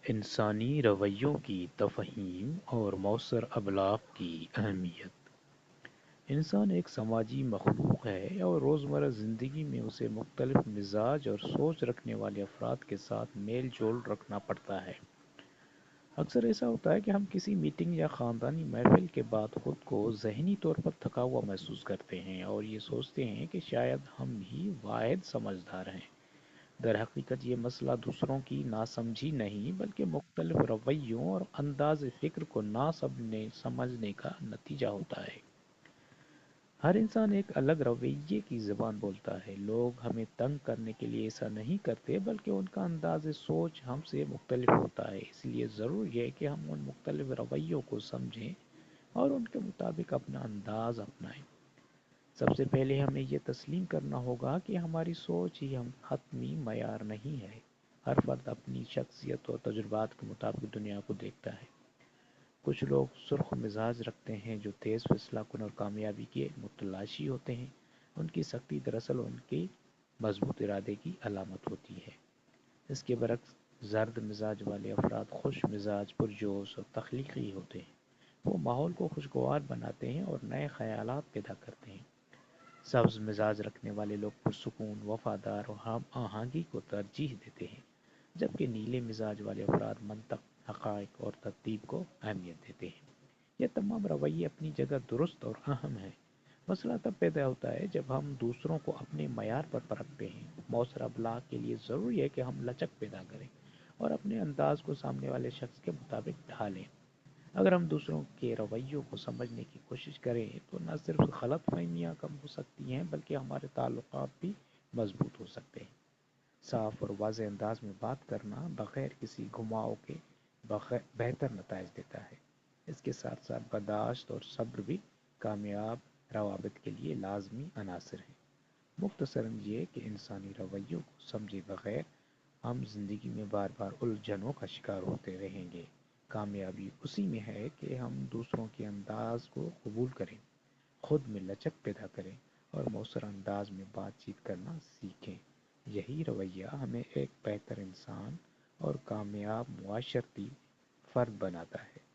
انسانی رویوں کی تفہیم اور مؤثر ابلاغ کی اہمیت۔ انسان ایک سماجی مخلوق ہے اور روزمرہ زندگی میں اسے مختلف مزاج اور سوچ رکھنے والے افراد کے ساتھ میل جول رکھنا پڑتا ہے۔ اکثر ایسا ہوتا ہے کہ ہم کسی میٹنگ یا خاندانی محفل کے بعد خود کو ذہنی طور پر تھکا ہوا محسوس کرتے ہیں اور یہ سوچتے ہیں کہ شاید ہم ہی واحد سمجھدار ہیں۔ در حقیقت یہ مسئلہ دوسروں کی ناسمجھی نہیں بلکہ مختلف رویوں اور انداز فکر کو نہ سمجھنے کا نتیجہ ہوتا ہے۔ ہر انسان ایک الگ رویے کی زبان بولتا ہے۔ لوگ ہمیں تنگ کرنے کے لیے ایسا نہیں کرتے بلکہ ان کا انداز سوچ ہم سے مختلف ہوتا ہے۔ اس لیے ضروری ہے کہ ہم ان مختلف رویوں کو سمجھیں اور ان کے مطابق اپنا انداز اپنائیں۔ سب سے پہلے ہمیں یہ تسلیم کرنا ہوگا کہ ہماری سوچ ہی ہم حتمی معیار نہیں ہے۔ ہر فرد اپنی شخصیت اور تجربات کے مطابق دنیا کو دیکھتا ہے۔ کچھ لوگ سرخ مزاج رکھتے ہیں جو تیز فیصلہ کن اور کامیابی کے متلاشی ہوتے ہیں۔ ان کی سختی دراصل ان کے مضبوط ارادے کی علامت ہوتی ہے۔ اس کے برعکس زرد مزاج والے افراد خوش مزاج، پرجوش اور تخلیقی ہوتے ہیں۔ وہ ماحول کو خوشگوار بناتے ہیں اور نئے خیالات پیدا کرتے ہیں۔ سبز مزاج رکھنے والے لوگ پرسکون، وفادار اور ہم آہنگی کو ترجیح دیتے ہیں، جبکہ نیلے مزاج والے افراد منطق، حقائق اور ترتیب کو اہمیت دیتے ہیں۔ یہ تمام رویے اپنی جگہ درست اور اہم ہیں۔ مسئلہ تب پیدا ہوتا ہے جب ہم دوسروں کو اپنے معیار پر پرکھتے ہیں۔ مؤثر ابلاغ کے لیے ضروری ہے کہ ہم لچک پیدا کریں اور اپنے انداز کو سامنے والے شخص کے مطابق ڈھالیں۔ اگر ہم دوسروں کے رویوں کو سمجھنے کی کوشش کریں تو نہ صرف غلط فہمیاں کم ہو سکتی ہیں بلکہ ہمارے تعلقات بھی مضبوط ہو سکتے ہیں۔ صاف اور واضح انداز میں بات کرنا بغیر کسی گھماؤ کے بہتر نتائج دیتا ہے۔ اس کے ساتھ ساتھ برداشت اور صبر بھی کامیاب روابط کے لیے لازمی عناصر ہیں۔ مختصراً یہ کہ انسانی رویوں کو سمجھے بغیر ہم زندگی میں بار بار الجھنوں کا شکار ہوتے رہیں گے۔ کامیابی اسی میں ہے کہ ہم دوسروں کے انداز کو قبول کریں، خود میں لچک پیدا کریں اور مؤثر انداز میں بات چیت کرنا سیکھیں۔ یہی رویہ ہمیں ایک بہتر انسان اور کامیاب معاشرتی فرد بناتا ہے۔